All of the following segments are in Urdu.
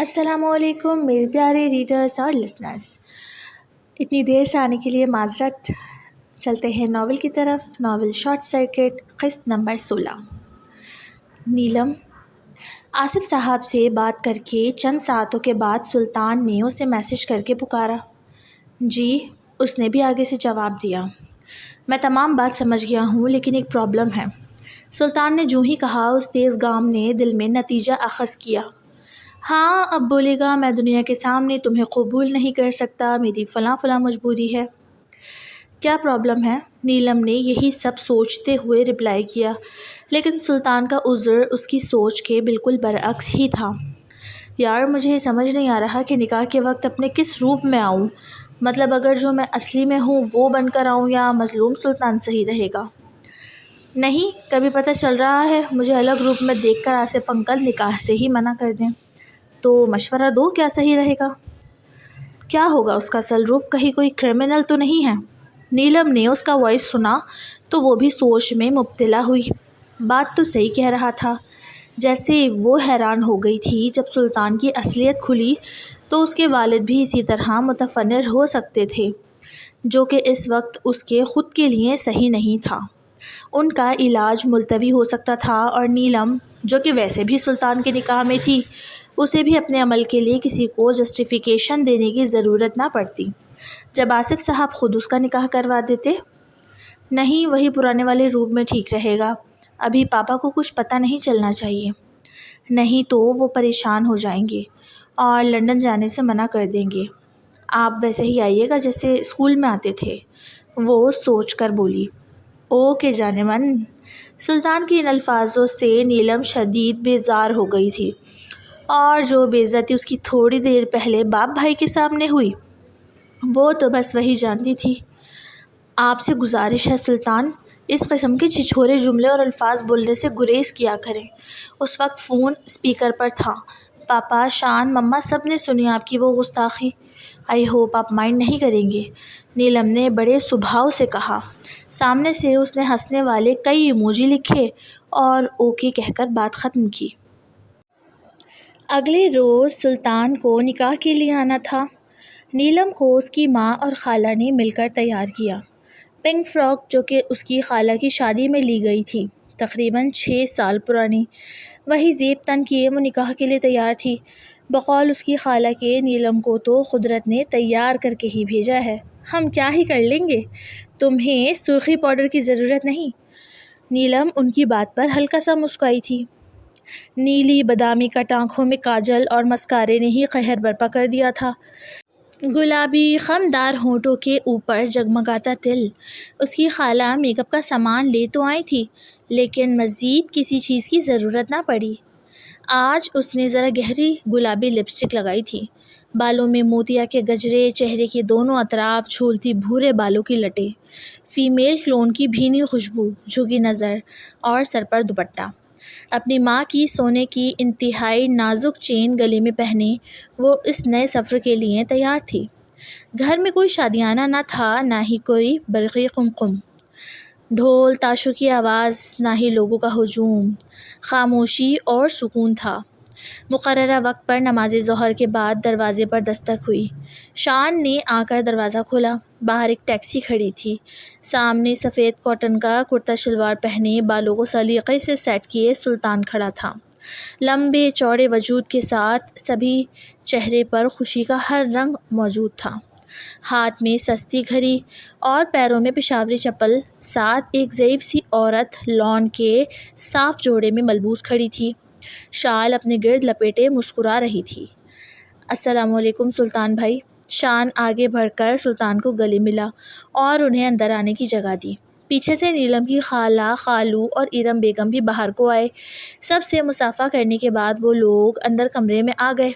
السلام علیکم میرے پیارے ریڈرز اور لسنرز، اتنی دیر سے آنے کے لیے معذرت۔ چلتے ہیں ناول کی طرف۔ ناول شارٹ سرکٹ، قسط نمبر 16۔ نیلم۔ آصف صاحب سے بات کر کے چند ساعتوں کے بعد سلطان نے اسے میسج کر کے پکارا۔ جی، اس نے بھی آگے سے جواب دیا۔ میں تمام بات سمجھ گیا ہوں، لیکن ایک پرابلم ہے۔ سلطان نے جو ہی کہا، اس تیز گام نے دل میں نتیجہ اخذ کیا۔ ہاں، اب بولے گا میں دنیا کے سامنے تمہیں قبول نہیں کر سکتا، میری فلاں فلاں مجبوری ہے۔ کیا پرابلم ہے؟ نیلم نے یہی سب سوچتے ہوئے رپلائی کیا، لیکن سلطان کا عذر اس کی سوچ کے بالکل برعکس ہی تھا۔ یار، مجھے سمجھ نہیں آ رہا کہ نکاح کے وقت اپنے کس روپ میں آؤں، مطلب اگر جو میں اصلی میں ہوں وہ بن کر آؤں یا مظلوم سلطان صحیح رہے گا؟ نہیں، کبھی پتہ چل رہا ہے مجھے الگ روپ میں دیکھ کر آصف انکل نکاح سے ہی منع کر دیں تو مشورہ دو، کیا صحیح رہے گا؟ کیا ہوگا اس کا اصل روپ؟ کہیں کوئی کرمنل تو نہیں ہے؟ نیلم نے اس کا وائس سنا تو وہ بھی سوچ میں مبتلا ہوئی۔ بات تو صحیح کہہ رہا تھا۔ جیسے وہ حیران ہو گئی تھی جب سلطان کی اصلیت کھلی تو اس کے والد بھی اسی طرح متفنر ہو سکتے تھے، جو کہ اس وقت اس کے خود کے لیے صحیح نہیں تھا۔ ان کا علاج ملتوی ہو سکتا تھا، اور نیلم، جو کہ ویسے بھی سلطان کے نکاح میں تھی، اسے بھی اپنے عمل کے لیے کسی کو جسٹیفیکیشن دینے کی ضرورت نہ پڑتی جب آصف صاحب خود اس کا نکاح کروا دیتے۔ نہیں، وہی پرانے والے روپ میں ٹھیک رہے گا۔ ابھی پاپا کو کچھ پتہ نہیں چلنا چاہیے، نہیں تو وہ پریشان ہو جائیں گے اور لندن جانے سے منع کر دیں گے۔ آپ ویسے ہی آئیے گا جیسے اسکول میں آتے تھے، وہ سوچ کر بولی۔ اوکے جانے من۔ سلطان کے ان الفاظوں سے نیلم شدید بیزار ہو گئی تھی، اور جو بے عزتی اس کی تھوڑی دیر پہلے باپ بھائی کے سامنے ہوئی، وہ تو بس وہی جانتی تھی۔ آپ سے گزارش ہے سلطان، اس قسم کے چھچھورے جملے اور الفاظ بولنے سے گریز کیا کریں۔ اس وقت فون اسپیکر پر تھا۔ پاپا، شان، مما سب نے سنی آپ کی وہ گستاخی۔ آئی ہوپ آپ مائنڈ نہیں کریں گے، نیلم نے بڑے سبھاؤ سے کہا۔ سامنے سے اس نے ہنسنے والے کئی ایموجی لکھے اور اوکے کہہ کر بات ختم کی۔ اگلے روز سلطان کو نکاح کے لیے آنا تھا۔ نیلم کو اس کی ماں اور خالہ نے مل کر تیار کیا۔ پنک فراک، جو کہ اس کی خالہ کی شادی میں لی گئی تھی، تقریباً 6 سال پرانی، وہی زیب تن کیے وہ نکاح کے لیے تیار تھی۔ بقول اس کی خالہ کے، نیلم کو تو قدرت نے تیار کر کے ہی بھیجا ہے۔ ہم کیا ہی کر لیں گے، تمہیں سرخی پاؤڈر کی ضرورت نہیں۔ نیلم ان کی بات پر ہلکا سا مسکرائی تھی۔ نیلی بادامی کٹ آنکھوں میں کاجل اور مسکارے نے ہی قہر برپا کر دیا تھا۔ گلابی خمدار ہونٹوں کے اوپر جگمگاتا تل۔ اس کی خالہ میک اپ کا سامان لے تو آئی تھی، لیکن مزید کسی چیز کی ضرورت نہ پڑی۔ آج اس نے ذرا گہری گلابی لپسٹک لگائی تھی، بالوں میں موتیا کے گجرے، چہرے کے دونوں اطراف جھولتی بھورے بالوں کی لٹیں، فیمیل کلون کی بھینی خوشبو، جھکی نظر، اور سر پر دوپٹہ۔ اپنی ماں کی سونے کی انتہائی نازک چین گلے میں پہنے وہ اس نئے سفر کے لیے تیار تھی۔ گھر میں کوئی شادیانہ نہ تھا، نہ ہی کوئی برقی قمقم، ڈھول تاشوں کی آواز، نہ ہی لوگوں کا ہجوم۔ خاموشی اور سکون تھا۔ مقررہ وقت پر نماز ظہر کے بعد دروازے پر دستک ہوئی۔ شان نے آ کر دروازہ کھولا۔ باہر ایک ٹیکسی کھڑی تھی۔ سامنے سفید کاٹن کا کرتا شلوار پہنے، بالوں کو سلیقے سے سیٹ کیے سلطان کھڑا تھا، لمبے چوڑے وجود کے ساتھ۔ سبھی چہرے پر خوشی کا ہر رنگ موجود تھا۔ ہاتھ میں سستی گھڑی اور پیروں میں پشاوری چپل، ساتھ ایک ضعیف سی عورت لان کے صاف جوڑے میں ملبوس کھڑی تھی، شال اپنے گرد لپیٹے مسکرا رہی تھی۔ السلام علیکم سلطان بھائی۔ شان آگے بڑھ کر سلطان کو گلے ملا اور انہیں اندر آنے کی جگہ دی۔ پیچھے سے نیلم کی خالہ، خالو اور ارم بیگم بھی باہر کو آئے۔ سب سے مصافحہ کرنے کے بعد وہ لوگ اندر کمرے میں آ گئے۔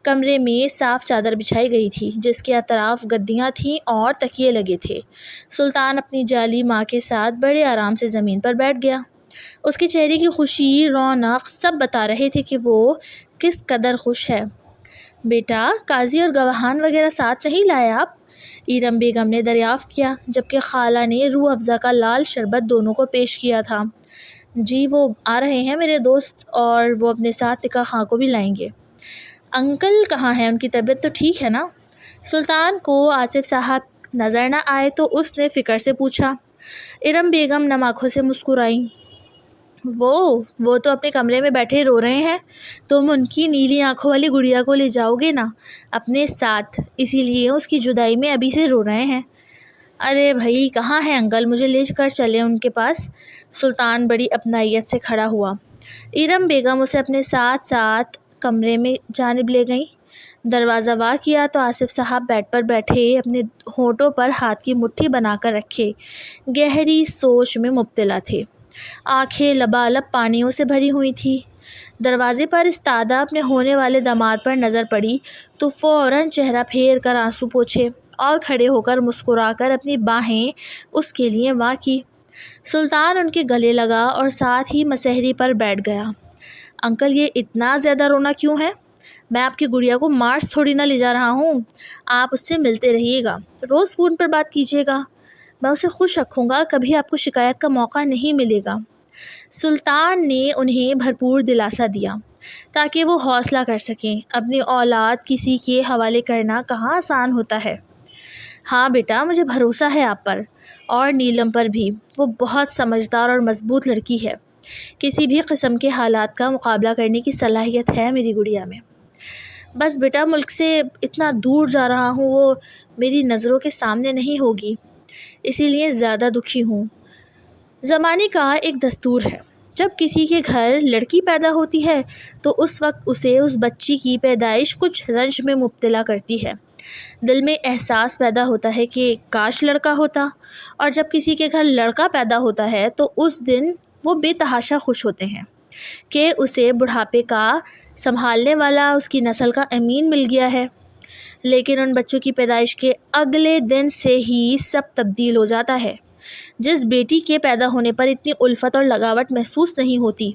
کمرے میں صاف چادر بچھائی گئی تھی، جس کے اطراف گدیاں تھیں اور تکیے لگے تھے۔ سلطان اپنی جالی ماں کے ساتھ بڑے آرام سے زمین پر بیٹھ گیا۔ اس کے چہرے کی خوشی، رونق سب بتا رہے تھے کہ وہ کس قدر خوش ہے۔ بیٹا، قاضی اور گواہان وغیرہ ساتھ نہیں لائے آپ؟ ارم بیگم نے دریافت کیا، جبکہ خالہ نے روح افزا کا لال شربت دونوں کو پیش کیا تھا۔ جی، وہ آ رہے ہیں میرے دوست، اور وہ اپنے ساتھ نکاح خواہ کو بھی لائیں گے۔ انکل کہاں ہیں؟ ان کی طبیعت تو ٹھیک ہے نا؟ سلطان کو آصف صاحب نظر نہ آئے تو اس نے فکر سے پوچھا۔ ارم بیگم نم آنکھوں سے مسکرائیں۔ وہ تو اپنے کمرے میں بیٹھے رو رہے ہیں۔ تم ان کی نیلی آنکھوں والی گڑیا کو لے جاؤ گے نا اپنے ساتھ، اسی لیے اس کی جدائی میں ابھی سے رو رہے ہیں۔ ارے بھائی کہاں ہے انکل؟ مجھے لے کر چلیں ان کے پاس۔ سلطان بڑی اپنائیت سے کھڑا ہوا۔ ارم بیگم اسے اپنے ساتھ ساتھ کمرے میں جانب لے گئیں۔ دروازہ وا کیا تو آصف صاحب بیڈ پر بیٹھے اپنے ہونٹوں پر ہاتھ کی مٹھی بنا کر رکھے گہری سوچ میں مبتلا تھے۔ آنکھیں لبالب پانیوں سے بھری ہوئی تھی۔ دروازے پر استادہ اپنے ہونے والے داماد پر نظر پڑی تو فوراً چہرہ پھیر کر آنسو پوچھے اور کھڑے ہو کر مسکرا کر اپنی باہیں اس کے لیے وا کی۔ سلطان ان کے گلے لگا اور ساتھ ہی مسہری پر بیٹھ گیا۔ انکل یہ اتنا زیادہ رونا کیوں ہے؟ میں آپ کی گڑیا کو مارچ تھوڑی نہ لے جا رہا ہوں۔ آپ اس سے ملتے رہیے گا، روز فون پر بات کیجیے گا، میں اسے خوش رکھوں گا، کبھی آپ کو شکایت کا موقع نہیں ملے گا۔ سلطان نے انہیں بھرپور دلاسا دیا تاکہ وہ حوصلہ کر سکیں۔ اپنی اولاد کسی کے حوالے کرنا کہاں آسان ہوتا ہے۔ ہاں بیٹا، مجھے بھروسہ ہے آپ پر اور نیلم پر بھی، وہ بہت سمجھدار اور مضبوط لڑکی ہے۔ کسی بھی قسم کے حالات کا مقابلہ کرنے کی صلاحیت ہے میری گڑیا میں۔ بس بیٹا ملک سے اتنا دور جا رہا ہوں، وہ میری نظروں کے سامنے نہیں ہوگی، اسی لیے زیادہ دکھی ہوں۔ زمانے کا ایک دستور ہے، جب کسی کے گھر لڑکی پیدا ہوتی ہے تو اس وقت اسے اس بچی کی پیدائش کچھ رنج میں مبتلا کرتی ہے۔ دل میں احساس پیدا ہوتا ہے کہ کاش لڑکا ہوتا، اور جب کسی کے گھر لڑکا پیدا ہوتا ہے تو اس دن وہ بے تحاشا خوش ہوتے ہیں کہ اسے بڑھاپے کا سنبھالنے والا اس کی نسل کا امین مل گیا ہے۔ لیکن ان بچوں کی پیدائش کے اگلے دن سے ہی سب تبدیل ہو جاتا ہے۔ جس بیٹی کے پیدا ہونے پر اتنی الفت اور لگاوٹ محسوس نہیں ہوتی،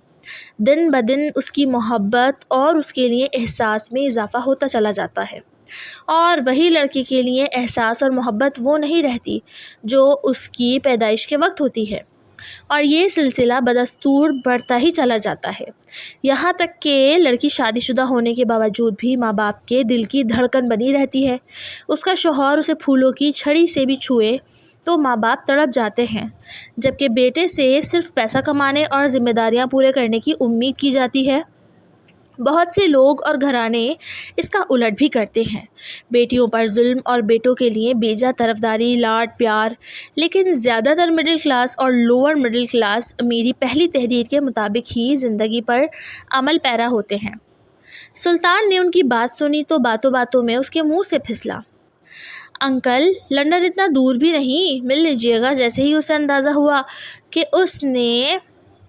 دن بدن اس کی محبت اور اس کے لیے احساس میں اضافہ ہوتا چلا جاتا ہے، اور وہی لڑکی کے لیے احساس اور محبت وہ نہیں رہتی جو اس کی پیدائش کے وقت ہوتی ہے، اور یہ سلسلہ بدستور بڑھتا ہی چلا جاتا ہے، یہاں تک کہ لڑکی شادی شدہ ہونے کے باوجود بھی ماں باپ کے دل کی دھڑکن بنی رہتی ہے۔ اس کا شوہر اسے پھولوں کی چھڑی سے بھی چھوئے تو ماں باپ تڑپ جاتے ہیں، جبکہ بیٹے سے صرف پیسہ کمانے اور ذمہ داریاں پورے کرنے کی امید کی جاتی ہے۔ بہت سے لوگ اور گھرانے اس کا الٹ بھی کرتے ہیں، بیٹیوں پر ظلم اور بیٹوں کے لیے بیجا طرفداری، لاڈ پیار، لیکن زیادہ تر مڈل کلاس اور لوور مڈل کلاس میری پہلی تحریر کے مطابق ہی زندگی پر عمل پیرا ہوتے ہیں۔ سلطان نے ان کی بات سنی تو باتوں باتوں میں اس کے منہ سے پھسلا۔ انکل لندن اتنا دور بھی نہیں، مل لیجیے گا۔ جیسے ہی اسے اندازہ ہوا کہ اس نے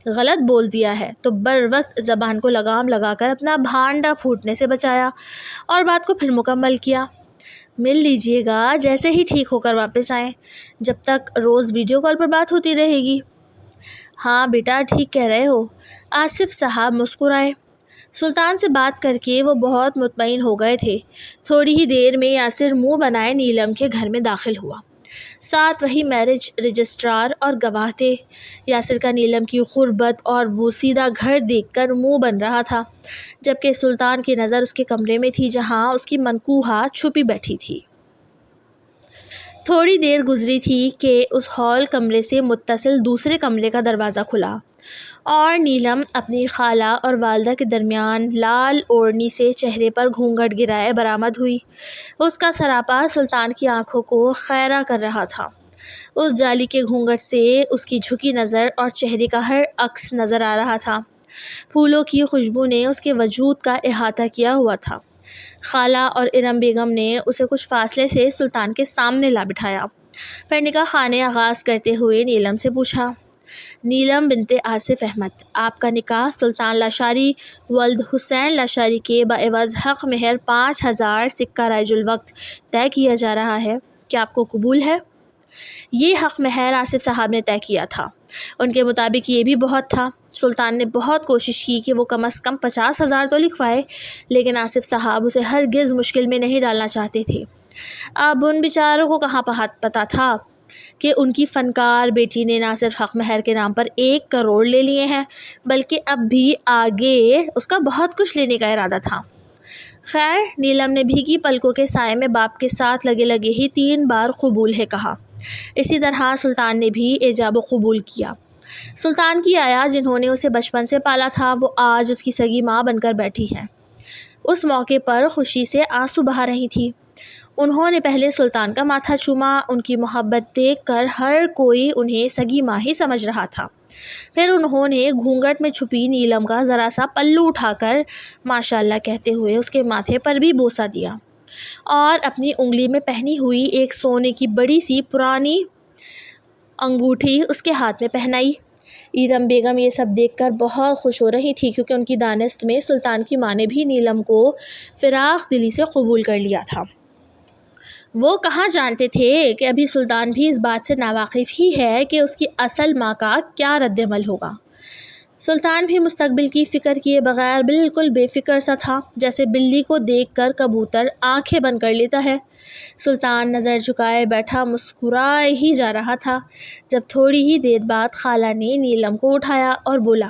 غلط بول دیا ہے تو بر وقت زبان کو لگام لگا کر اپنا بھانڈا پھوٹنے سے بچایا اور بات کو پھر مکمل کیا۔ مل لیجیے گا جیسے ہی ٹھیک ہو کر واپس آئیں، جب تک روز ویڈیو کال پر بات ہوتی رہے گی۔ ہاں بیٹا ٹھیک کہہ رہے ہو، آصف صاحب مسکرائے۔ سلطان سے بات کر کے وہ بہت مطمئن ہو گئے تھے۔ تھوڑی ہی دیر میں یاسر منہ بنائے نیلم کے گھر میں داخل ہوا، ساتھ وہی میرج رجسٹرار اور گواہ تھے۔ یاسر کا نیلم کی غربت اور بوسیدہ گھر دیکھ کر منہ بن رہا تھا، جبکہ سلطان کی نظر اس کے کمرے میں تھی جہاں اس کی منکوحہ چھپی بیٹھی تھی۔ تھوڑی دیر گزری تھی کہ اس ہال کمرے سے متصل دوسرے کمرے کا دروازہ کھلا اور نیلم اپنی خالہ اور والدہ کے درمیان لال اوڑھنی سے چہرے پر گھونگھٹ گرائے برآمد ہوئی۔ اس کا سراپا سلطان کی آنکھوں کو خیرہ کر رہا تھا۔ اس جالی کے گھونگھٹ سے اس کی جھکی نظر اور چہرے کا ہر عکس نظر آ رہا تھا۔ پھولوں کی خوشبو نے اس کے وجود کا احاطہ کیا ہوا تھا۔ خالہ اور ارم بیگم نے اسے کچھ فاصلے سے سلطان کے سامنے لا بٹھایا، پھر نکاح خانے آغاز کرتے ہوئے نیلم سے پوچھا، نیلم بنت آصف احمد، آپ کا نکاح سلطان لاشاری ولد حسین لاشاری کے بعوض حق مہر 5000 سکہ رائج الوقت طے کیا جا رہا ہے، کیا آپ کو قبول ہے؟ یہ حق مہر آصف صاحب نے طے کیا تھا۔ ان کے مطابق یہ بھی بہت تھا۔ سلطان نے بہت کوشش کی کہ وہ کم از کم 50,000 تو لکھوائے، لیکن آصف صاحب اسے ہرگز مشکل میں نہیں ڈالنا چاہتے تھے۔ اب ان بیچاروں کو کہاں پتہ تھا کہ ان کی فنکار بیٹی نے نہ صرف حق مہر کے نام پر 1 کروڑ لے لیے ہیں، بلکہ اب بھی آگے اس کا بہت کچھ لینے کا ارادہ تھا۔ خیر، نیلم نے بھیگی پلکوں کے سائے میں باپ کے ساتھ لگے لگے ہی 3 بار قبول ہے کہا۔ اسی طرح سلطان نے بھی ایجاب و قبول کیا۔ سلطان کی آیا جنہوں نے اسے بچپن سے پالا تھا، وہ آج اس کی سگی ماں بن کر بیٹھی ہیں۔ اس موقع پر خوشی سے آنسو بہا رہی تھی۔ انہوں نے پہلے سلطان کا ماتھا چوما۔ ان کی محبت دیکھ کر ہر کوئی انہیں سگی ماں ہی سمجھ رہا تھا۔ پھر انہوں نے گھونگھٹ میں چھپی نیلم کا ذرا سا پلو اٹھا کر ماشاءاللہ کہتے ہوئے اس کے ماتھے پر بھی بوسہ دیا اور اپنی انگلی میں پہنی ہوئی ایک سونے کی بڑی سی پرانی انگوٹھی اس کے ہاتھ میں پہنائی۔ ایرم بیگم یہ سب دیکھ کر بہت خوش ہو رہی تھی، کیونکہ ان کی دانست میں سلطان کی ماں نے بھی نیلم کو فراخ دلی سے قبول کر لیا تھا۔ وہ کہاں جانتے تھے کہ ابھی سلطان بھی اس بات سے ناواقف ہی ہے کہ اس کی اصل ماں کا کیا رد عمل ہوگا۔ سلطان بھی مستقبل کی فکر کیے بغیر بالکل بے فکر سا تھا، جیسے بلی کو دیکھ کر کبوتر آنکھیں بند کر لیتا ہے۔ سلطان نظر جھکائے بیٹھا مسکرائے ہی جا رہا تھا جب تھوڑی ہی دیر بعد خالہ نے نیلم کو اٹھایا اور بولا،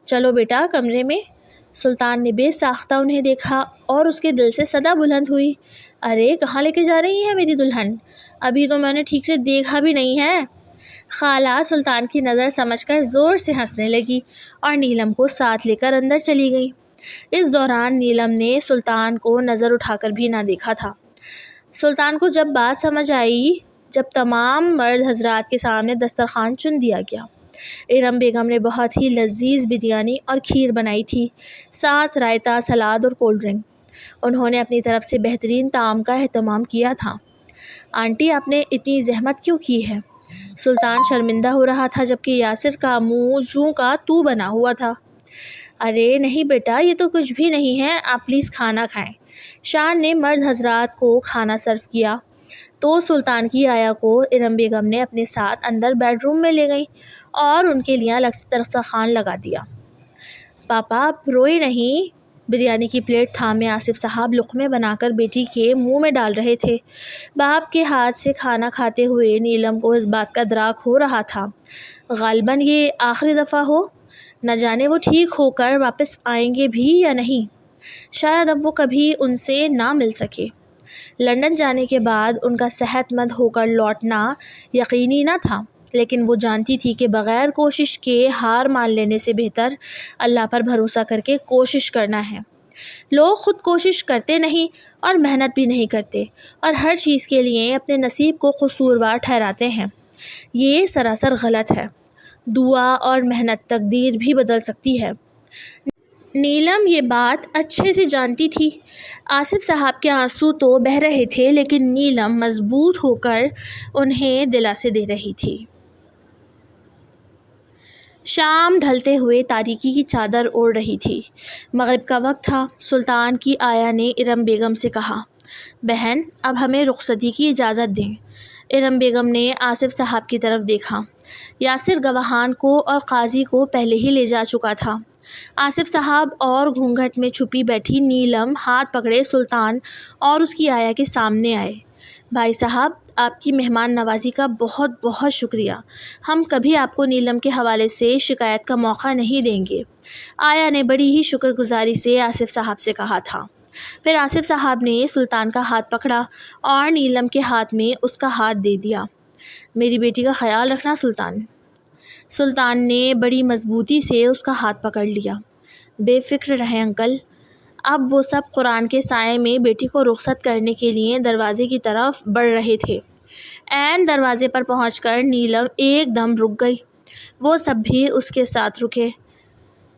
چلو بیٹا کمرے میں۔ سلطان نے بے ساختہ انہیں دیکھا اور اس کے دل سے صدا بلند ہوئی، ارے کہاں لے کے جا رہی ہے میری دلہن؟ ابھی تو میں نے ٹھیک سے دیکھا بھی نہیں ہے۔ خالہ سلطان کی نظر سمجھ کر زور سے ہنسنے لگی اور نیلم کو ساتھ لے کر اندر چلی گئی۔ اس دوران نیلم نے سلطان کو نظر اٹھا کر بھی نہ دیکھا تھا۔ سلطان کو جب بات سمجھ آئی، جب تمام مرد حضرات کے سامنے دسترخوان چن دیا گیا۔ ایرم بیگم نے بہت ہی لذیذ بریانی اور کھیر بنائی تھی، ساتھ رائتا، سلاد اور کولڈ ڈرنک۔ انہوں نے اپنی طرف سے بہترین طعام کا اہتمام کیا تھا۔ آنٹی آپ نے اتنی زحمت کیوں کی ہے؟ سلطان شرمندہ ہو رہا تھا، جبکہ یاسر کا منہ جوں کا تو بنا ہوا تھا۔ ارے نہیں بیٹا، یہ تو کچھ بھی نہیں ہے، آپ پلیز کھانا کھائیں۔ شان نے مرد حضرات کو کھانا سرو کیا تو سلطان کی آیا کو ایرم بیگم نے اپنے ساتھ اندر بیڈ روم میں لے گئی اور ان کے لیے الگ سے دسترخوان لگا دیا۔ پاپا آپ روئے نہیں۔ بریانی کی پلیٹ تھامے آصف صاحب لقمے بنا کر بیٹی کے منہ میں ڈال رہے تھے۔ باپ کے ہاتھ سے کھانا کھاتے ہوئے نیلم کو اس بات کا ادراک ہو رہا تھا، غالباً یہ آخری دفعہ ہو، نہ جانے وہ ٹھیک ہو کر واپس آئیں گے بھی یا نہیں، شاید اب وہ کبھی ان سے نہ مل سکے۔ لندن جانے کے بعد ان کا صحت مند ہو کر لوٹنا یقینی نہ تھا، لیکن وہ جانتی تھی کہ بغیر کوشش کے ہار مان لینے سے بہتر اللہ پر بھروسہ کر کے کوشش کرنا ہے۔ لوگ خود کوشش کرتے نہیں اور محنت بھی نہیں کرتے اور ہر چیز کے لیے اپنے نصیب کو قصوروار ٹھہراتے ہیں۔ یہ سراسر غلط ہے۔ دعا اور محنت تقدیر بھی بدل سکتی ہے۔ نیلم یہ بات اچھے سے جانتی تھی۔ آصف صاحب کے آنسو تو بہہ رہے تھے، لیکن نیلم مضبوط ہو کر انہیں دلاسے دے رہی تھی۔ شام ڈھلتے ہوئے تاریکی کی چادر اوڑھ رہی تھی۔ مغرب کا وقت تھا۔ سلطان کی آیا نے ایرم بیگم سے کہا، بہن اب ہمیں رخصتی کی اجازت دیں۔ ایرم بیگم نے آصف صاحب کی طرف دیکھا۔ یاسر گواہان کو اور قاضی کو پہلے ہی لے جا چکا تھا۔ آصف صاحب اور گھونگھٹ میں چھپی بیٹھی نیلم ہاتھ پکڑے سلطان اور اس کی آیا کے سامنے آئے۔ بھائی صاحب، آپ کی مہمان نوازی کا بہت بہت شکریہ۔ ہم کبھی آپ کو نیلم کے حوالے سے شکایت کا موقع نہیں دیں گے۔ آیا نے بڑی ہی شکر گزاری سے آصف صاحب سے کہا تھا۔ پھر آصف صاحب نے سلطان کا ہاتھ پکڑا اور نیلم کے ہاتھ میں اس کا ہاتھ دے دیا۔ میری بیٹی کا خیال رکھنا سلطان۔ سلطان نے بڑی مضبوطی سے اس کا ہاتھ پکڑ لیا۔ بے فکر رہیں انکل۔ اب وہ سب قرآن کے سائے میں بیٹی کو رخصت کرنے کے لیے دروازے کی طرف بڑھ رہے تھے۔ عین دروازے پر پہنچ کر نیلم ایک دم رک گئی۔ وہ سب بھی اس کے ساتھ رکے۔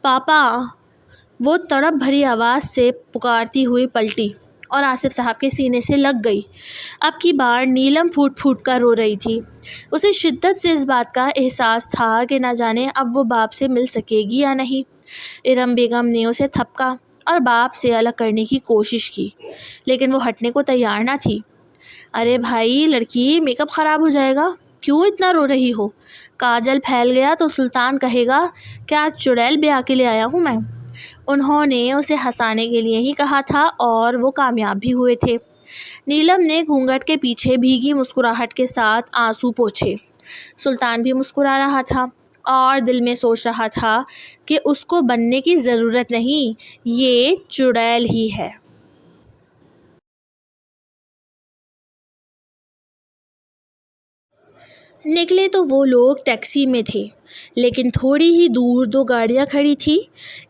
پاپا! وہ تڑپ بھری آواز سے پکارتی ہوئی پلٹی اور آصف صاحب کے سینے سے لگ گئی۔ اب کی بار نیلم پھوٹ پھوٹ کر رو رہی تھی۔ اسے شدت سے اس بات کا احساس تھا کہ نہ جانے اب وہ باپ سے مل سکے گی یا نہیں۔ ایرم بیگم نے اسے تھپکا اور باپ سے الگ کرنے کی کوشش کی، لیکن وہ ہٹنے کو تیار نہ تھی۔ ارے بھائی لڑکی، میک اپ خراب ہو جائے گا، کیوں اتنا رو رہی ہو؟ کاجل پھیل گیا تو سلطان کہے گا کیا چڑیل بیاہ کے لیے آیا ہوں میں۔ انہوں نے اسے ہنسانے کے لیے ہی کہا تھا اور وہ کامیاب بھی ہوئے تھے۔ نیلم نے گھونگھٹ کے پیچھے بھیگی مسکراہٹ کے ساتھ آنسو پوچھے۔ سلطان بھی مسکرا رہا تھا اور دل میں سوچ رہا تھا کہ اس کو بننے کی ضرورت نہیں، یہ چڑیل ہی ہے۔ نکلے تو وہ لوگ ٹیکسی میں تھے، لیکن تھوڑی ہی دور دو گاڑیاں کھڑی تھی۔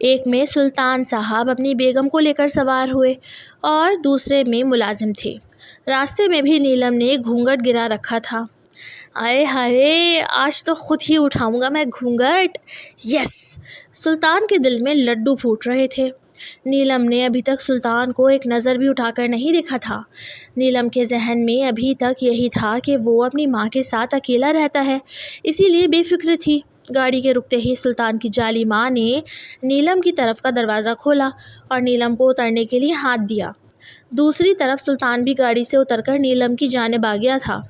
ایک میں سلطان صاحب اپنی بیگم کو لے کر سوار ہوئے اور دوسرے میں ملازم تھے۔ راستے میں بھی نیلم نے گھونگھٹ گرا رکھا تھا۔ آئے ہائے، آج تو خود ہی اٹھاؤں گا میں گھونگھٹ، یس! سلطان کے دل میں لڈو پھوٹ رہے تھے۔ نیلم نے ابھی تک سلطان کو ایک نظر بھی اٹھا کر نہیں دیکھا تھا۔ نیلم کے ذہن میں ابھی تک یہی تھا کہ وہ اپنی ماں کے ساتھ اکیلا رہتا ہے، اسی لیے بے فکر تھی۔ گاڑی کے رکتے ہی سلطان کی جالی ماں نے نیلم کی طرف کا دروازہ کھولا اور نیلم کو اترنے کے لیے ہاتھ دیا۔ دوسری طرف سلطان بھی گاڑی سے اتر کر نیلم کی جانب آ گیا تھا۔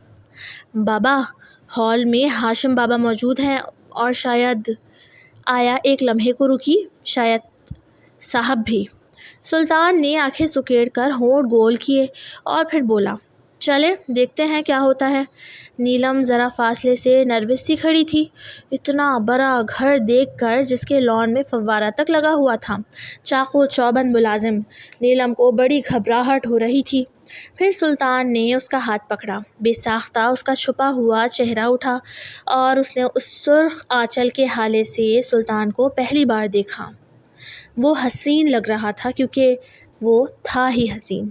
بابا، ہال میں ہاشم بابا موجود ہیں اور شاید آیا ایک لمحے کو رکی، شاید صاحب بھی۔ سلطان نے آنکھیں سکیڑ کر ہونٹ گول کیے اور پھر بولا، چلیں دیکھتے ہیں کیا ہوتا ہے۔ نیلم ذرا فاصلے سے نروس سی کھڑی تھی۔ اتنا بڑا گھر دیکھ کر جس کے لان میں فوارہ تک لگا ہوا تھا، چاق و چوبند ملازم، نیلم کو بڑی گھبراہٹ ہو رہی تھی۔ پھر سلطان نے اس کا ہاتھ پکڑا، بے ساختہ اس کا چھپا ہوا چہرہ اٹھا اور اس نے اس سرخ آنچل کے ہالے سے سلطان کو پہلی بار دیکھا۔ وہ حسین لگ رہا تھا کیونکہ وہ تھا ہی حسین۔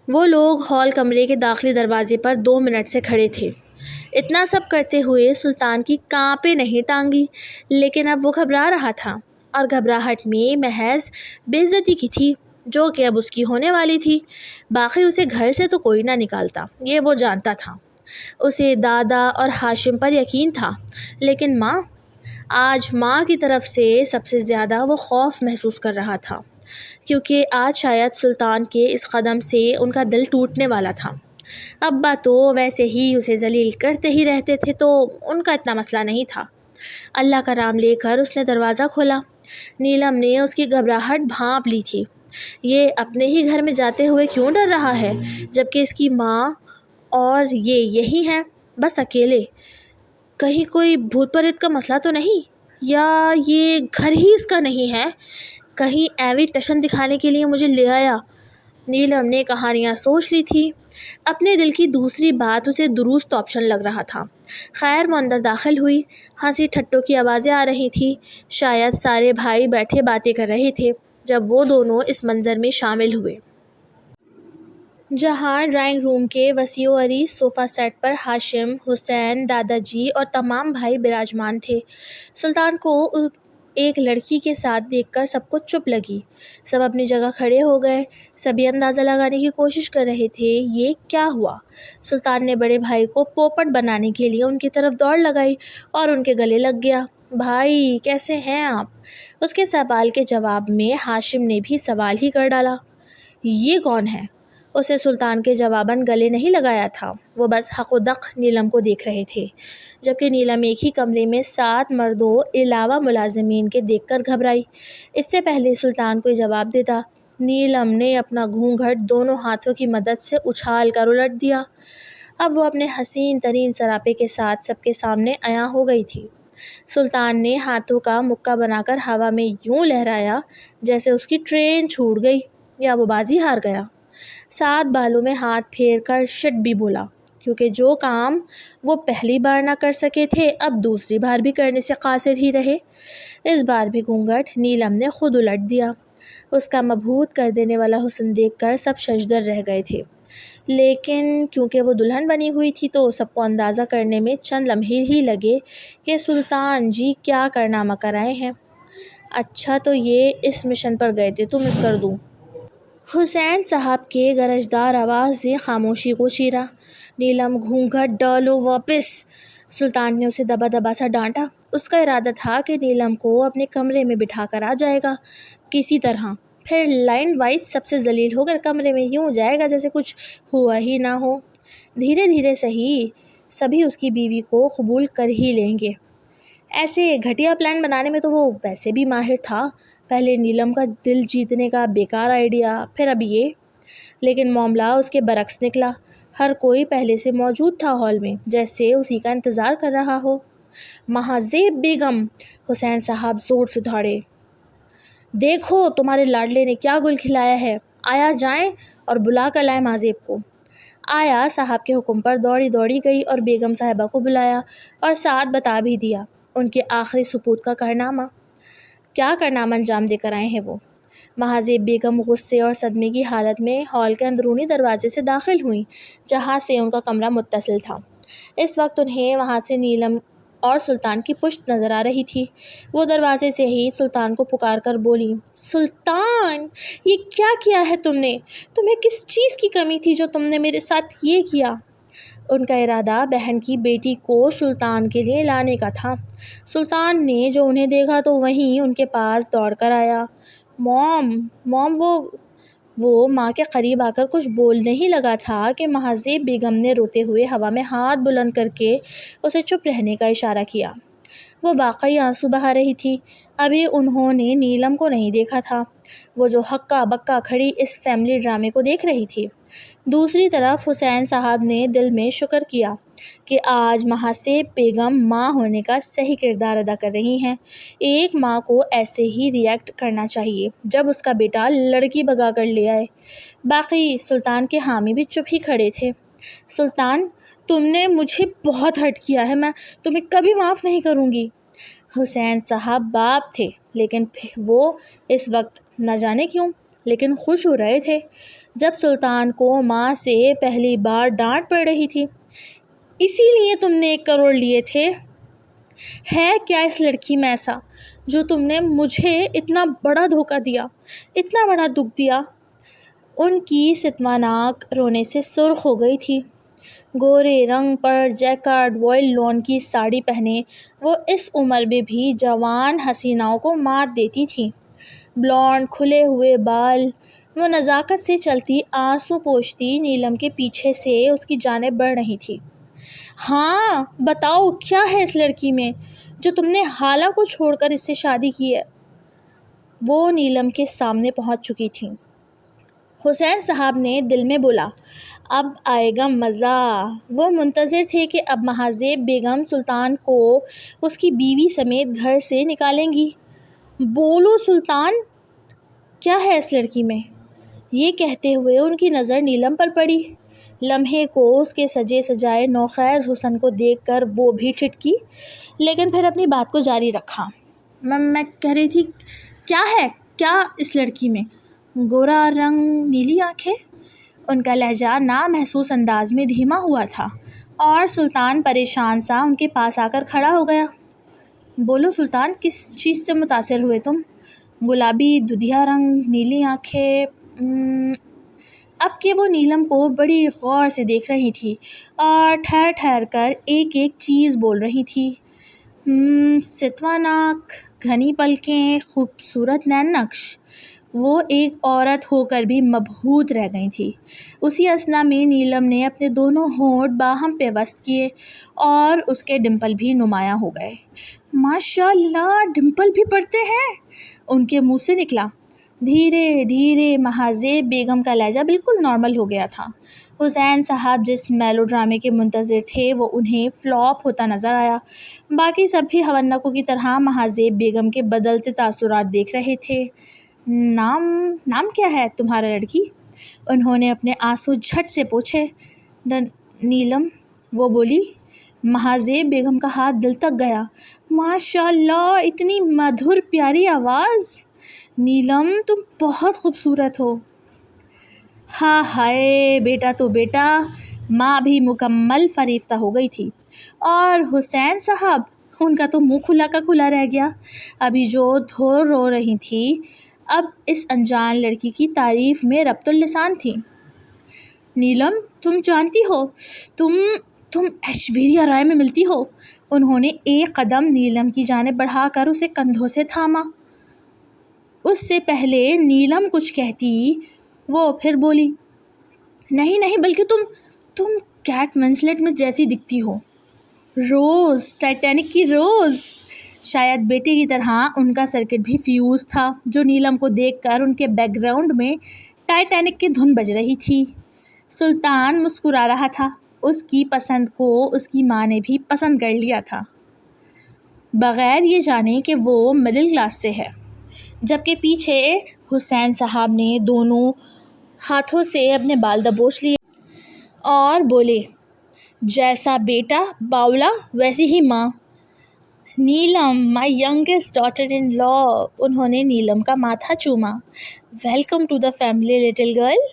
وہ لوگ ہال کمرے کے داخلی دروازے پر 2 منٹ سے کھڑے تھے۔ اتنا سب کرتے ہوئے سلطان کی کانپے نہیں ٹانگی، لیکن اب وہ گھبرا رہا تھا، اور گھبراہٹ میں محض بے عزتی کی تھی جو کہ اب اس کی ہونے والی تھی۔ باقی اسے گھر سے تو کوئی نہ نکالتا، یہ وہ جانتا تھا۔ اسے دادا اور ہاشم پر یقین تھا، لیکن ماں، آج ماں کی طرف سے سب سے زیادہ وہ خوف محسوس کر رہا تھا، کیونکہ آج شاید سلطان کے اس قدم سے ان کا دل ٹوٹنے والا تھا۔ ابا تو ویسے ہی اسے ذلیل کرتے ہی رہتے تھے تو ان کا اتنا مسئلہ نہیں تھا۔ اللہ کا نام لے کر اس نے دروازہ کھولا۔ نیلم نے اس کی گھبراہٹ بھانپ لی تھی۔ یہ اپنے ہی گھر میں جاتے ہوئے کیوں ڈر رہا ہے، جبکہ اس کی ماں اور یہ یہی ہیں، بس اکیلے؟ کہیں کوئی بھوت پریت کا مسئلہ تو نہیں، یا یہ گھر ہی اس کا نہیں ہے؟ کہیں ایوی ٹشن دکھانے کے لیے مجھے لے آیا؟ نیلم نے کہانیاں سوچ لی تھی۔ اپنے دل کی دوسری بات اسے درست آپشن لگ رہا تھا۔ خیر، وہ اندر داخل ہوئی۔ ہنسی ٹھٹوں کی آوازیں آ رہی تھیں، شاید سارے بھائی بیٹھے باتیں کر رہے تھے جب وہ دونوں اس منظر میں شامل ہوئے، جہاں ڈرائنگ روم کے وسیع و عریض صوفہ سیٹ پر ہاشم، حسین، دادا جی اور تمام بھائی براجمان تھے۔ سلطان کو ایک لڑکی کے ساتھ دیکھ کر سب کو چپ لگی۔ سب اپنی جگہ کھڑے ہو گئے، سبھی اندازہ لگانے کی کوشش کر رہے تھے یہ کیا ہوا۔ سلطان نے بڑے بھائی کو پوپٹ بنانے کے لیے ان کی طرف دوڑ لگائی اور ان کے گلے لگ گیا۔ بھائی کیسے ہیں آپ؟ اس کے سوال کے جواب میں ہاشم نے بھی سوال ہی کر ڈالا، یہ کون ہے؟ اسے سلطان کے جواباً گلے نہیں لگایا تھا، وہ بس حق و دق نیلم کو دیکھ رہے تھے، جبکہ نیلم ایک ہی کمرے میں 7 مردوں علاوہ ملازمین کے دیکھ کر گھبرائی۔ اس سے پہلے سلطان کوئی جواب دیتا، نیلم نے اپنا گھونگھٹ دونوں ہاتھوں کی مدد سے اچھال کر الٹ دیا۔ اب وہ اپنے حسین ترین سراپے کے ساتھ سب کے سامنے عیاں ہو گئی تھی۔ سلطان نے ہاتھوں کا مکہ بنا کر ہوا میں یوں لہرایا جیسے اس کی ٹرین چھوٹ گئی یا وہ بازی ہار گیا۔ 7 بالوں میں ہاتھ پھیر کر شٹ بھی بولا، کیونکہ جو کام وہ پہلی بار نہ کر سکے تھے اب دوسری بار بھی کرنے سے قاصر ہی رہے۔ اس بار بھی گھونگھٹ نیلم نے خود الٹ دیا۔ اس کا مبہوت کر دینے والا حسن دیکھ کر سب ششدر رہ گئے تھے، لیکن کیونکہ وہ دلہن بنی ہوئی تھی تو سب کو اندازہ کرنے میں چند لمحے ہی لگے کہ سلطان جی کیا کارنامہ کر آئے ہیں۔ اچھا تو یہ اس مشن پر گئے تھے تو مس کر دوں؟ حسین صاحب کے گرجدار آواز نے خاموشی کو چیرا۔ نیلم گھونگھٹ ڈالو واپس، سلطان نے اسے دبا دبا سا ڈانٹا۔ اس کا ارادہ تھا کہ نیلم کو اپنے کمرے میں بٹھا کر آ جائے گا کسی طرح، پھر لائن وائز سب سے ذلیل ہو کر کمرے میں یوں جائے گا جیسے کچھ ہوا ہی نہ ہو۔ دھیرے دھیرے صحیح، سبھی اس کی بیوی کو قبول کر ہی لیں گے۔ ایسے گھٹیا پلان بنانے میں تو وہ ویسے بھی ماہر تھا، پہلے نیلم کا دل جیتنے کا بیکار آئیڈیا، پھر اب یہ۔ لیکن معاملہ اس کے برعکس نکلا۔ ہر کوئی پہلے سے موجود تھا ہال میں، جیسے اسی کا انتظار کر رہا ہو۔ مہاذیب بیگم، حسین صاحب زور سے دھاڑے، دیکھو تمہارے لاڈلے نے کیا گل کھلایا ہے، آیا جائیں اور بلا کر لائیں مہاذیب کو۔ آیا صاحب کے حکم پر دوڑی دوڑی گئی اور بیگم صاحبہ کو بلایا اور ساتھ بتا بھی دیا ان کے آخری سپوت کا کارنامہ۔ کیا کارنامہ انجام دے کر آئے ہیں وہ؟ مہاجیب بیگم غصے اور صدمے کی حالت میں ہال کے اندرونی دروازے سے داخل ہوئیں جہاں سے ان کا کمرہ متصل تھا۔ اس وقت انہیں وہاں سے نیلم اور سلطان کی پشت نظر آ رہی تھی۔ وہ دروازے سے ہی سلطان کو پکار کر بولی، سلطان، یہ کیا کیا ہے تم نے؟ تمہیں کس چیز کی کمی تھی جو تم نے میرے ساتھ یہ کیا؟ ان کا ارادہ بہن کی بیٹی کو سلطان کے لیے لانے کا تھا۔ سلطان نے جو انہیں دیکھا تو وہیں ان کے پاس دوڑ کر آیا۔ موم وہ ماں کے قریب آ کر کچھ بولنے ہی لگا تھا کہ مہاجیب بیگم نے روتے ہوئے ہوا میں ہاتھ بلند کر کے اسے چپ رہنے کا اشارہ کیا۔ وہ واقعی آنسو بہا رہی تھی۔ ابھی انہوں نے نیلم کو نہیں دیکھا تھا، وہ جو ہکا بکا کھڑی اس فیملی ڈرامے کو دیکھ رہی تھی۔ دوسری طرف حسین صاحب نے دل میں شکر کیا کہ آج مہاجیب بیگم ماں ہونے کا صحیح کردار ادا کر رہی ہیں۔ ایک ماں کو ایسے ہی ری ایکٹ کرنا چاہیے جب اس کا بیٹا لڑکی بھگا کر لے آئے۔ باقی سلطان کے حامی بھی چپ ہی کھڑے تھے۔ سلطان، تم نے مجھے بہت ہرٹ کیا ہے، میں تمہیں کبھی معاف نہیں کروں گی۔ حسین صاحب باپ تھے لیکن وہ اس وقت نہ جانے کیوں لیکن خوش ہو رہے تھے جب سلطان کو ماں سے پہلی بار ڈانٹ پڑ رہی تھی۔ اسی لیے تم نے 1 کروڑ لیے تھے؟ ہے کیا اس لڑکی میں ایسا جو تم نے مجھے اتنا بڑا دھوکہ دیا، اتنا بڑا دکھ دیا؟ ان کی ستماناک رونے سے سرخ ہو گئی تھی۔ گورے رنگ پر جیکارڈ وائل لون کی ساڑی پہنے وہ اس عمر میں بھی جوان حسیناؤں کو مات دیتی تھی۔ بلونڈ کھلے ہوئے بال، وہ نزاکت سے چلتی آنسو پوچھتی نیلم کے پیچھے سے اس کی جانب بڑھ رہی تھی۔ ہاں بتاؤ، کیا ہے اس لڑکی میں جو تم نے حالہ کو چھوڑ کر اس سے شادی کی ہے؟ وہ نیلم کے سامنے پہنچ چکی تھیں۔ حسین صاحب نے دل میں بولا، اب آئے گا مزہ۔ وہ منتظر تھے کہ اب مہاجیب بیگم سلطان کو اس کی بیوی سمیت گھر سے نکالیں گی۔ بولو سلطان، کیا ہے اس لڑکی میں؟ یہ کہتے ہوئے ان کی نظر نیلم پر پڑی۔ لمحے کو اس کے سجے سجائے نوخیز حسن کو دیکھ کر وہ بھی ٹھٹکی لیکن پھر اپنی بات کو جاری رکھا۔ میں کہہ رہی تھی، کیا ہے کیا اس لڑکی میں؟ گورا رنگ، نیلی آنکھیں؟ ان کا لہجہ نامحسوس انداز میں دھیما ہوا تھا اور سلطان پریشان سا ان کے پاس آ کر کھڑا ہو گیا۔ بولو سلطان، کس چیز سے متاثر ہوئے تم؟ گلابی دودھیا رنگ، نیلی آنکھیں؟ اب کہ وہ نیلم کو بڑی غور سے دیکھ رہی تھی اور ٹھہر ٹھہر کر ایک ایک چیز بول رہی تھی۔ ستواناک، گھنی پلکیں، خوبصورت نین نقش۔ وہ ایک عورت ہو کر بھی مبہوت رہ گئی تھی۔ اسی اثنا میں نیلم نے اپنے دونوں ہونٹ باہم پیوست کیے اور اس کے ڈمپل بھی نمایاں ہو گئے۔ ماشاء اللہ، ڈمپل بھی پڑتے ہیں، ان کے منہ سے نکلا۔ دھیرے دھیرے مہاجیب بیگم کا لہجہ بالکل نارمل ہو گیا تھا۔ حسین صاحب جس میلو ڈرامے کے منتظر تھے وہ انہیں فلاپ ہوتا نظر آیا۔ باقی سب بھی ہونکوں کی طرح مہاجیب بیگم کے بدلتے تاثرات دیکھ رہے تھے۔ نام کیا ہے تمہارا لڑکی؟ انہوں نے اپنے آنسو جھٹ سے پوچھے۔ نیلم، وہ بولی۔ مہاجیب بیگم کا ہاتھ دل تک گیا۔ ماشاء اللہ، اتنی مدھر پیاری آواز! نیلم، تم بہت خوبصورت ہو۔ ہاں ہائے، بیٹا تو بیٹا۔ ماں بھی مکمل فریفتہ ہو گئی تھی۔ اور حسین صاحب، ان کا تو منہ کھلا کا کھلا رہ گیا۔ ابھی جو دھو رو رہی تھی اب اس انجان لڑکی کی تعریف میں ربط اللسان تھی۔ نیلم، تم جانتی ہو تم ایشوریا رائے میں ملتی ہو۔ انہوں نے ایک قدم نیلم کی جانب بڑھا کر اسے کندھوں سے تھاما۔ اس سے پہلے نیلم کچھ کہتی وہ پھر بولی، نہیں بلکہ تم کیٹ ونسلیٹ میں جیسی دکھتی ہو، روز، ٹائٹینک کی روز۔ شاید بیٹے کی طرح ان کا سرکٹ بھی فیوز تھا جو نیلم کو دیکھ کر ان کے بیک گراؤنڈ میں ٹائٹینک کی دھن بج رہی تھی۔ سلطان مسکرا رہا تھا۔ اس کی پسند کو اس کی ماں نے بھی پسند کر لیا تھا، بغیر یہ جانے کہ وہ مڈل کلاس سے ہے۔ جبکہ پیچھے حسین صاحب نے دونوں ہاتھوں سے اپنے بال دبوچ لیے اور بولے جیسا بیٹا باولا ویسی ہی ماں. Neelam my youngest daughter in law. انہوں نے نیلم کا ماتھا چوما. Welcome to the family little girl.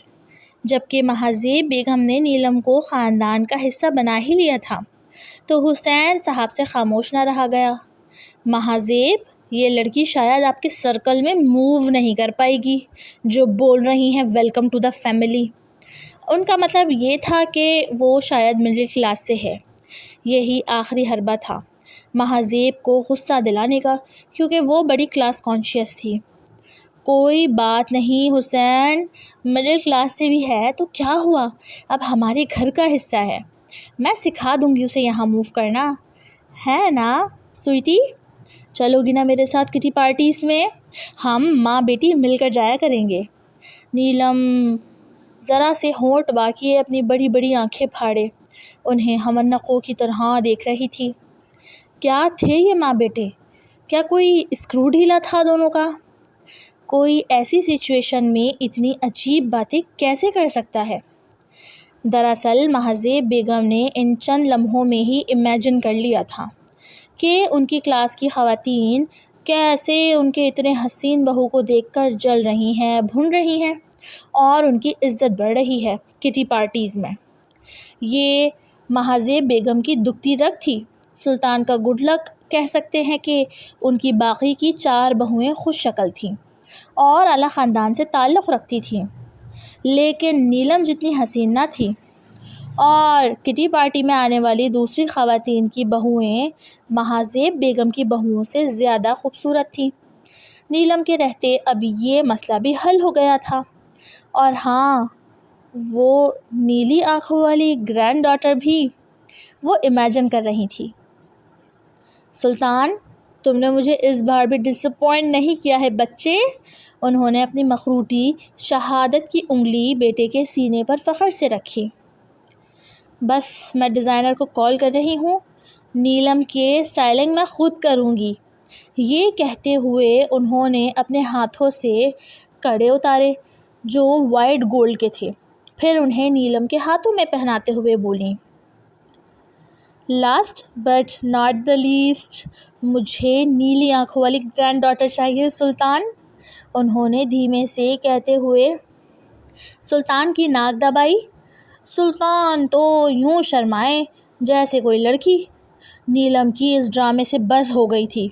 جبکہ مہذیب بیگم نے نیلم کو خاندان کا حصہ بنا ہی لیا تھا تو حسین صاحب سے خاموش نہ رہا گیا. مہذیب یہ لڑکی شاید آپ کے سرکل میں موو نہیں کر پائے گی جو بول رہی ہیں ویلکم ٹو دا فیملی. ان کا مطلب یہ تھا کہ وہ شاید مڈل کلاس سے ہے. یہی آخری حربہ تھا مہذیب کو غصہ دلانے کا کیونکہ وہ بڑی کلاس کانشیس تھی. کوئی بات نہیں حسین، مڈل کلاس سے بھی ہے تو کیا ہوا، اب ہمارے گھر کا حصہ ہے. میں سکھا دوں گی اسے یہاں موو کرنا، ہے نا سویٹی؟ چلو گی نا میرے ساتھ کٹی پارٹیز میں؟ ہم ماں بیٹی مل کر جایا کریں گے. نیلم ذرا سے ہونٹ باقی اپنی بڑی بڑی آنکھیں پھاڑے انہیں ہمنقوں کی طرح دیکھ رہی تھی. کیا تھے یہ ماں بیٹے؟ کیا کوئی اسکرو ڈھیلا تھا دونوں کا؟ کوئی ایسی سچویشن میں اتنی عجیب باتیں کیسے کر سکتا ہے؟ دراصل مہذیب بیگم نے ان چند لمحوں میں ہی امیجن کر لیا تھا کہ ان کی کلاس کی خواتین کیسے ان کے اتنے حسین بہو کو دیکھ کر جل رہی ہیں، بھن رہی ہیں اور ان کی عزت بڑھ رہی ہے کٹی پارٹیز میں. یہ مہذیب بیگم کی دکھتی رگ تھی. سلطان کا گڈ لک کہہ سکتے ہیں کہ ان کی باقی کی 4 بہویں خوش شکل تھیں اور اعلیٰ خاندان سے تعلق رکھتی تھیں، لیکن نیلم جتنی حسین نہ تھی. اور کٹی پارٹی میں آنے والی دوسری خواتین کی بہویں مہذیب بیگم کی بہوؤں سے زیادہ خوبصورت تھیں. نیلم کے رہتے اب یہ مسئلہ بھی حل ہو گیا تھا. اور ہاں، وہ نیلی آنکھوں والی گرینڈ ڈاٹر بھی وہ امیجن کر رہی تھی. سلطان، تم نے مجھے اس بار بھی ڈس اپوائنٹ نہیں کیا ہے بچے. انہوں نے اپنی مخروطی شہادت کی انگلی بیٹے کے سینے پر فخر سے رکھی. بس میں ڈیزائنر کو کال کر رہی ہوں، نیلم کے سٹائلنگ میں خود کروں گی. یہ کہتے ہوئے انہوں نے اپنے ہاتھوں سے کڑے اتارے جو وائٹ گولڈ کے تھے، پھر انہیں نیلم کے ہاتھوں میں پہناتے ہوئے بولیں، last but not the least, مجھے نیلی آنکھوں والی گرینڈ ڈاٹر چاہیے سلطان. انہوں نے دھیمے سے کہتے ہوئے سلطان کی ناک دبائی. سلطان تو یوں شرمائے جیسے کوئی لڑکی. نیلم کی اس ڈرامے سے بس ہو گئی تھی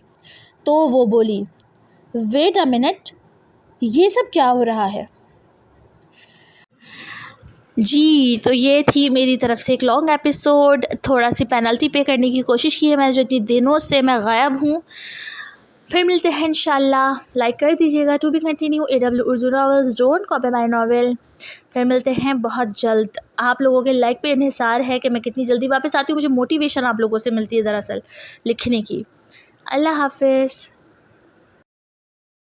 تو وہ بولی، ویٹ اے منٹ، یہ سب کیا ہو رہا ہے؟ جی تو یہ تھی میری طرف سے ایک لانگ ایپیسوڈ. تھوڑا سی پینلٹی پے کرنے کی کوشش کی ہے میں جو اتنی دنوں سے میں غائب ہوں. پھر ملتے ہیں انشاءاللہ. لائک کر دیجیے گا. To be continue AW Urdu novels, don't copy my novel. پھر ملتے ہیں بہت جلد. آپ لوگوں کے لائک پہ انحصار ہے کہ میں کتنی جلدی واپس آتی ہوں. مجھے موٹیویشن آپ لوگوں سے ملتی ہے دراصل لکھنے کی. اللہ حافظ.